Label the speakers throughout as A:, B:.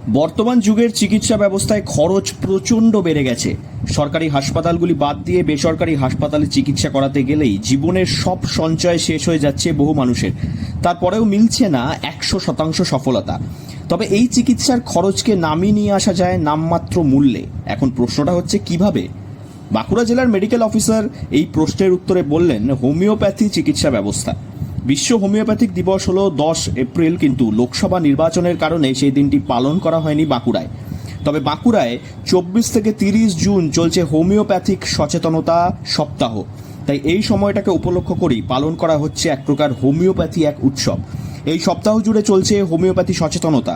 A: বর্তমান যুগের চিকিৎসা ব্যবস্থায় খরচ প্রচণ্ড বেড়ে গেছে। সরকারি হাসপাতালগুলি বাদ দিয়ে বেসরকারি হাসপাতালে চিকিৎসা করাতে গেলেই জীবনের সব সঞ্চয় শেষ হয়ে যাচ্ছে বহু মানুষের। তারপরেও মিলছে না 100% সফলতা। তবে এই চিকিৎসার খরচকে নামিয়ে নিয়ে আসা যায় নামমাত্র মূল্যে। এখন প্রশ্নটা হচ্ছে কিভাবে? বাঁকুড়া জেলার মেডিকেল অফিসার এই প্রশ্নের উত্তরে বললেন, হোমিওপ্যাথি চিকিৎসা ব্যবস্থা। বিশ্ব হোমিওপ্যাথিক দিবস হলো 10 এপ্রিল, কিন্তু লোকসভা নির্বাচনের কারণে সেই দিনটি পালন করা হয়নি বাঁকুড়ায়। তবে বাঁকুড়ায় 24 থেকে 30 জুন চলছে হোমিওপ্যাথিক সচেতনতা সপ্তাহ। তাই এই সময়টাকে উপলক্ষ করেই পালন করা হচ্ছে এক প্রকার হোমিওপ্যাথি এক উৎসব। এই সপ্তাহ জুড়ে চলছে হোমিওপ্যাথি সচেতনতা।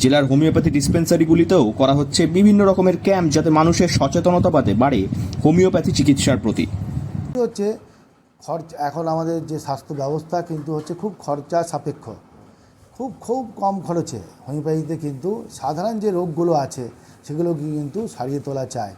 A: জেলার হোমিওপ্যাথি ডিসপেন্সারিগুলিতেও করা হচ্ছে বিভিন্ন রকমের ক্যাম্প, যাতে মানুষের সচেতনতা বাড়ে হোমিওপ্যাথি চিকিৎসার প্রতি।
B: হচ্ছে এখন আমাদের যে স্বাস্থ্য ব্যবস্থা কিন্তু হচ্ছে খুব খরচা সাপেক্ষ, খুব কম খরচে হোমিওপ্যাথিতে কিন্তু সাধারণ যে রোগগুলো আছে সেগুলো কিন্তু সারিয়ে তোলা চায়।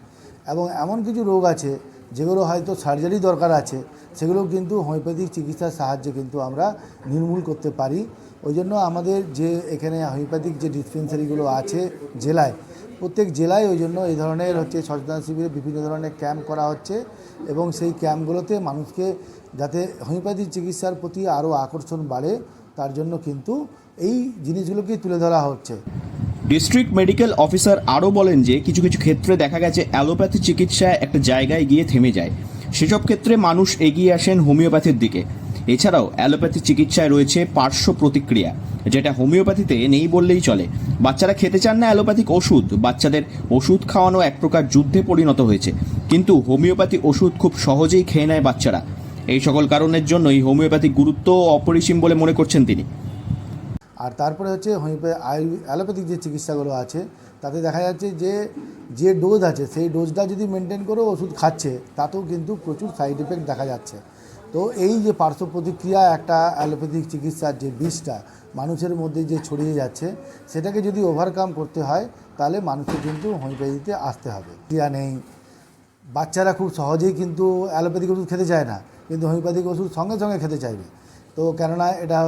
B: এবং এমন কিছু রোগ আছে যেগুলো হয়তো সার্জারি দরকার আছে, সেগুলো কিন্তু হোমিওপ্যাথিক চিকিৎসার সাহায্যে কিন্তু আমরা নির্মূল করতে পারি। ওই জন্য আমাদের যে এখানে হোমিওপ্যাথিক যে ডিসপেন্সারিগুলো আছে জেলায়, প্রত্যেক জেলায় ওই জন্য এই ধরনের সচেতনতা শিবিরে বিভিন্ন ধরনের ক্যাম্প করা হচ্ছে। এবং সেই ক্যাম্পগুলোতে মানুষকে যাতে হোমিওপ্যাথি চিকিৎসার প্রতি আরও আকর্ষণ বাড়ে, তার জন্য কিন্তু এই জিনিসগুলোকে তুলে ধরা হচ্ছে।
A: ডিস্ট্রিক্ট মেডিকেল অফিসার আরও বলেন যে কিছু কিছু ক্ষেত্রে দেখা গেছে অ্যালোপ্যাথি চিকিৎসায় একটা জায়গায় গিয়ে থেমে যায়। সেসব ক্ষেত্রে মানুষ এগিয়ে আসেন হোমিওপ্যাথির দিকে। এছাড়াও অ্যালোপ্যাথি চিকিৎসায় রয়েছে পার্শ্ব প্রতিক্রিয়া, যেটা হোমিওপ্যাথিতে নেই বললেই চলে। বাচ্চারা খেতে চান না অ্যালোপ্যাথিক ওষুধ, বাচ্চাদের ওষুধ খাওয়ানো এক প্রকার যুদ্ধে পরিণত হয়েছে, কিন্তু হোমিওপ্যাথি ওষুধ খুব সহজেই খেয়ে নেয় বাচ্চারা। এই সকল কারণের জন্যই হোমিওপ্যাথিক গুরুত্ব অপরিসীম বলে মনে করছেন তিনি।
B: আর তারপরে অ্যালোপ্যাথিক যে চিকিৎসাগুলো আছে তাতে দেখা যাচ্ছে যে ডোজ আছে সেই ডোজটা যদি মেনটেন করে ওষুধ খাচ্ছে, তাতেও কিন্তু প্রচুর সাইড এফেক্ট দেখা যাচ্ছে। তো এই যে পার্শ্ব প্রতিক্রিয়া একটা অ্যালোপ্যাথিক চিকিৎসার যে বিষটা মানুষের মধ্যে যে ছড়িয়ে যাচ্ছে, সেটাকে যদি ওভারকাম করতে হয় তাহলে মানুষকে কিন্তু হোমিওপ্যাথিতে আসতে হবে। ক্রিয়া নেই, বাচ্চারা খুব সহজেই কিন্তু অ্যালোপ্যাথিক ওষুধ খেতে চায় না, কিন্তু হোমিওপ্যাথিক ওষুধ সঙ্গে সঙ্গে খেতে চাইবে। তো কেননা এটা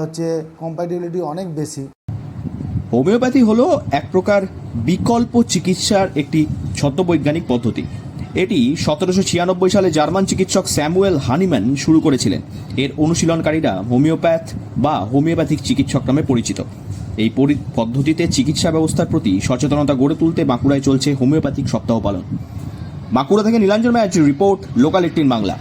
B: কম্প্যাটিবিলিটি অনেক বেশি।
A: হোমিওপ্যাথি হলো এক প্রকার বিকল্প চিকিৎসার একটি ছদ্মবৈজ্ঞানিক পদ্ধতি। এটি 1796 সালে জার্মান চিকিৎসক স্যামুয়েল হানিম্যান শুরু করেছিলেন। এর অনুশীলনকারীরা হোমিওপ্যাথ বা হোমিওপ্যাথিক চিকিৎসক নামে পরিচিত। এই পদ্ধতিতে চিকিৎসা ব্যবস্থার প্রতি সচেতনতা গড়ে তুলতে বাঁকুড়ায় চলছে হোমিওপ্যাথিক সপ্তাহ পালন। বাঁকুড়া থেকে Nilanjan match report, local 18 Bangla.